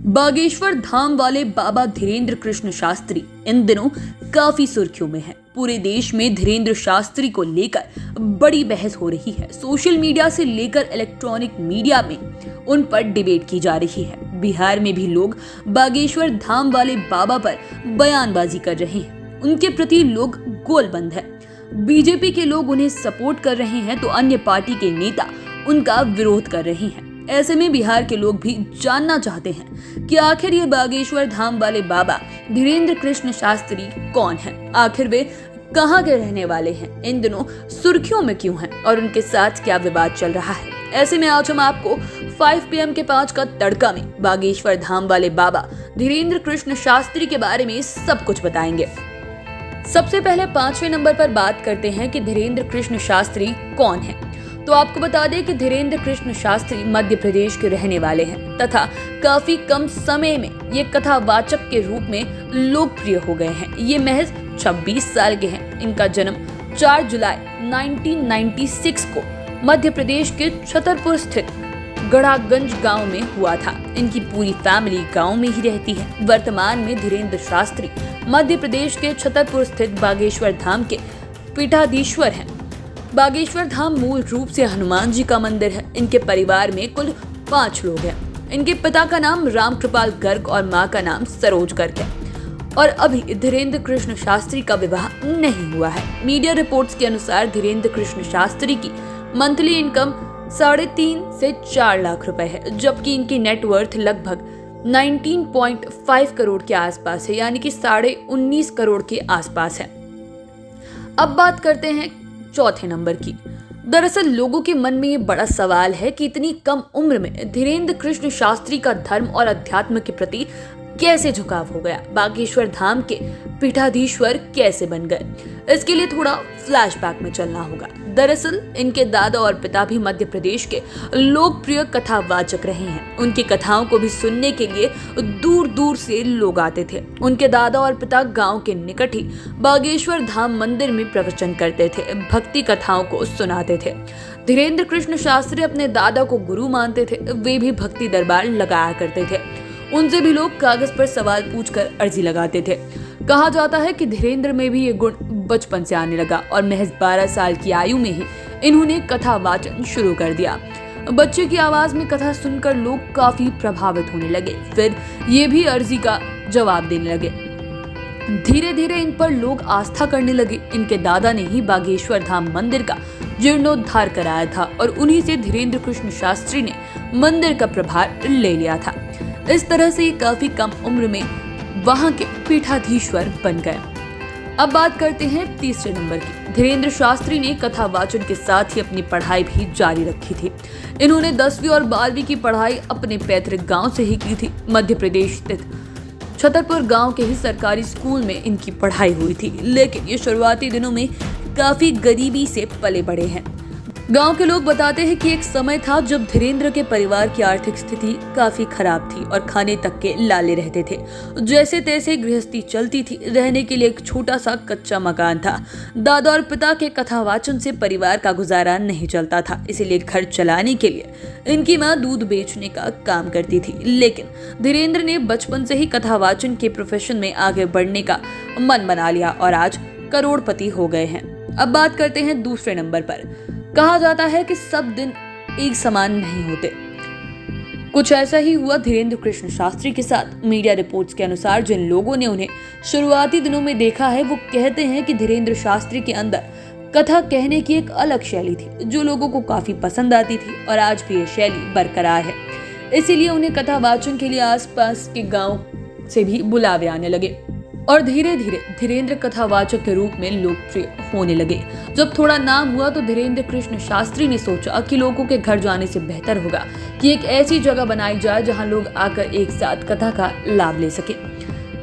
बागेश्वर धाम वाले बाबा धीरेन्द्र कृष्ण शास्त्री इन दिनों काफी सुर्खियों में हैं। पूरे देश में धीरेन्द्र शास्त्री को लेकर बड़ी बहस हो रही है। सोशल मीडिया से लेकर इलेक्ट्रॉनिक मीडिया में उन पर डिबेट की जा रही है। बिहार में भी लोग बागेश्वर धाम वाले बाबा पर बयानबाजी कर रहे हैं। उनके प्रति लोग गोलबंद है। बीजेपी के लोग उन्हें सपोर्ट कर रहे हैं तो अन्य पार्टी के नेता उनका विरोध कर रहे हैं। ऐसे में बिहार के लोग भी जानना चाहते हैं कि आखिर ये बागेश्वर धाम वाले बाबा धीरेन्द्र कृष्ण शास्त्री कौन हैं? आखिर वे कहाँ के रहने वाले हैं? इन दिनों सुर्खियों में क्यों हैं और उनके साथ क्या विवाद चल रहा है? ऐसे में आज हम आपको 5 PM के 5 का तड़का में बागेश्वर धाम वाले बाबा धीरेन्द्र कृष्ण शास्त्री के बारे में सब कुछ बताएंगे। सबसे पहले 5वें नंबर पर बात करते हैं कि धीरेन्द्र कृष्ण शास्त्री कौन है। तो आपको बता दें कि धीरेन्द्र कृष्ण शास्त्री मध्य प्रदेश के रहने वाले हैं तथा काफी कम समय में ये कथावाचक के रूप में लोकप्रिय हो गए हैं। ये महज 26 साल के हैं। इनका जन्म 4 जुलाई 1996 को मध्य प्रदेश के छतरपुर स्थित गढ़ागंज गांव में हुआ था। इनकी पूरी फैमिली गांव में ही रहती है। वर्तमान में धीरेन्द्र शास्त्री मध्य प्रदेश के छतरपुर स्थित बागेश्वर धाम के पीठाधीश्वर हैं। बागेश्वर धाम मूल रूप से हनुमान जी का मंदिर है। इनके परिवार में कुल 5 लोग हैं। इनके पिता का नाम रामकृपाल गर्ग और मां का नाम सरोज गर्ग है और अभी धीरेन्द्र कृष्ण शास्त्री का विवाह नहीं हुआ है। मीडिया रिपोर्ट्स के अनुसार धीरेन्द्र कृष्ण शास्त्री की मंथली इनकम 3.5 से 4 लाख रुपए है, जबकि इनकी नेटवर्थ लगभग 19.5 करोड़ के आसपास है, यानी कि 19.5 करोड़ के आसपास है। अब बात करते हैं चौथे नंबर की। दरअसल लोगों के मन में ये बड़ा सवाल है कि इतनी कम उम्र में धीरेन्द्र कृष्ण शास्त्री का धर्म और अध्यात्म के प्रति कैसे झुकाव हो गया? बागेश्वर धाम के पीठाधीश्वर कैसे बन गए? इसके लिए थोड़ा फ्लैशबैक में चलना होगा। दरअसल इनके दादा और पिता भी मध्य प्रदेश के लोकप्रिय कथावाचक रहे हैं। उनकी कथाओं को भी सुनने के लिए दूर दूर से लोग आते थे। उनके दादा और पिता गांव के निकट ही बागेश्वर धाम मंदिर में प्रवचन करते थे, भक्ति कथाओं को सुनाते थे। धीरेन्द्र कृष्ण शास्त्री अपने दादा को गुरु मानते थे। वे भी भक्ति दरबार लगाया करते थे। उनसे भी लोग कागज पर सवाल पूछकर अर्जी लगाते थे। कहा जाता है कि धीरेन्द्र में भी ये गुण बचपन से आने लगा और महज 12 साल की आयु में ही इन्होंने कथा वाचन शुरू कर दिया। बच्चे की आवाज में कथा सुनकर लोग काफी प्रभावित होने लगे। फिर ये भी अर्जी का जवाब देने लगे। धीरे धीरे इन पर लोग आस्था करने लगे। इनके दादा ने ही बागेश्वर धाम मंदिर का जीर्णोद्धार कराया था और उन्हीं से धीरेन्द्र कृष्ण शास्त्री ने मंदिर का प्रभार ले लिया था। इस तरह से ये काफी कम उम्र में वहां के पीठाधीश्वर बन गए। अब बात करते हैं तीसरे नंबर की। धीरेन्द्र शास्त्री ने कथावाचन के साथ ही अपनी पढ़ाई भी जारी रखी थी। इन्होंने 10वीं और 12वीं की पढ़ाई अपने पैतृक गांव से ही की थी। मध्य प्रदेश स्थित छतरपुर गांव के ही सरकारी स्कूल में इनकी पढ़ाई हुई थी, लेकिन ये शुरुआती दिनों में काफी गरीबी से पले बढ़े हैं। गांव के लोग बताते हैं कि एक समय था जब धीरेन्द्र के परिवार की आर्थिक स्थिति काफी खराब थी और खाने तक के लाले रहते थे। जैसे तैसे गृहस्थी चलती थी। रहने के लिए एक छोटा सा कच्चा मकान था। दादा और पिता के कथावाचन से परिवार का गुजारा नहीं चलता था, इसीलिए घर चलाने के लिए इनकी मां दूध बेचने का काम करती थी। लेकिन धीरेन्द्र ने बचपन से ही कथावाचन के प्रोफेशन में आगे बढ़ने का मन बना लिया और आज करोड़पति हो गए हैं। अब बात करते हैं दूसरे नंबर पर। कहा जाता है कि सब दिन एक समान नहीं होते। कुछ ऐसा ही हुआ धीरेन्द्र कृष्ण शास्त्री के साथ। मीडिया रिपोर्ट्स के अनुसार जिन लोगों ने उन्हें शुरुआती दिनों में देखा है वो कहते हैं कि धीरेन्द्र शास्त्री के अंदर कथा कहने की एक अलग शैली थी जो लोगों को काफी पसंद आती थी और आज भी ये शैली बरकरार है। इसीलिए उन्हें कथावाचन के लिए आसपास के गांव से भी बुलावे आने लगे और धीरे धीरे धीरेन्द्र कथावाचक के रूप में लोकप्रिय होने लगे। जब थोड़ा नाम हुआ तो धीरेन्द्र कृष्ण शास्त्री ने सोचा कि लोगों के घर जाने से बेहतर होगा कि एक ऐसी जगह बनाई जाए जहां लोग आकर एक साथ कथा का लाभ ले सके।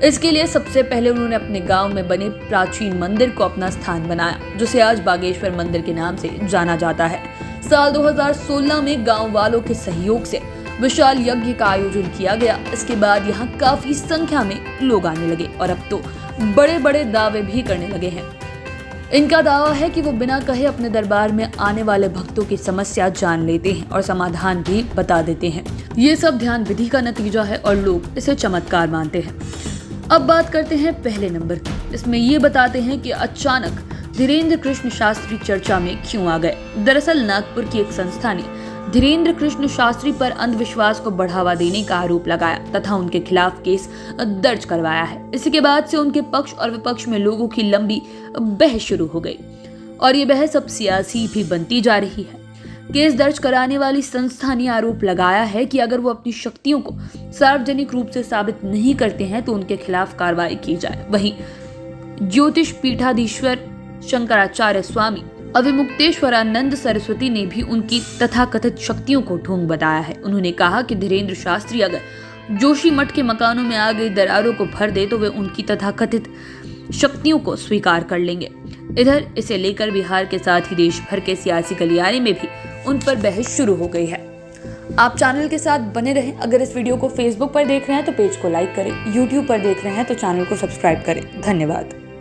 इसके लिए सबसे पहले उन्होंने अपने गांव में बने प्राचीन मंदिर को अपना स्थान बनाया, जिसे आज बागेश्वर मंदिर के नाम से जाना जाता है। साल 2016 में गाँव वालों के सहयोग से विशाल यज्ञ का आयोजन किया गया। इसके बाद यहाँ काफी संख्या में लोग आने लगे और अब तो बड़े बड़े दावे भी करने लगे हैं। इनका दावा है कि वो बिना कहे अपने दरबार में आने वाले भक्तों की समस्या जान लेते हैं और समाधान भी बता देते हैं। ये सब ध्यान विधि का नतीजा है और लोग इसे चमत्कार मानते हैं। अब बात करते हैं पहले नंबर की। इसमें ये बताते हैं कि अचानक धीरेन्द्र कृष्ण शास्त्री चर्चा में क्यों आ गए। दरअसल नागपुर की एक संस्था ने धीरेन्द्र कृष्ण शास्त्री पर अंधविश्वास को बढ़ावा देने का आरोप लगाया तथा उनके खिलाफ केस दर्ज करवाया है। इसी के बाद से उनके पक्ष और विपक्ष में लोगों की लंबी बहस शुरू हो गई और ये बहस अब सियासी भी बनती जा रही है। केस दर्ज कराने वाली संस्था ने आरोप लगाया है कि अगर वो अपनी शक्तियों को सार्वजनिक रूप से साबित नहीं करते हैं तो उनके खिलाफ कार्रवाई की जाए। वहीं ज्योतिष पीठाधीश्वर शंकराचार्य स्वामी अविमुक्तेश्वरानंद सरस्वती ने भी उनकी तथाकथित शक्तियों को ढोंग बताया है। उन्होंने कहा कि धीरेन्द्र शास्त्री अगर जोशी मठ के मकानों में आ गई दरारों को भर दे तो वे उनकी तथाकथित शक्तियों को स्वीकार कर लेंगे। इधर इसे लेकर बिहार के साथ ही देश भर के सियासी गलियारे में भी उन पर बहस शुरू हो गई है। आप चैनल के साथ बने रहें। अगर इस वीडियो को फेसबुक पर देख रहे हैं तो पेज को लाइक करें, यूट्यूब पर देख रहे हैं तो चैनल को सब्सक्राइब करें। धन्यवाद।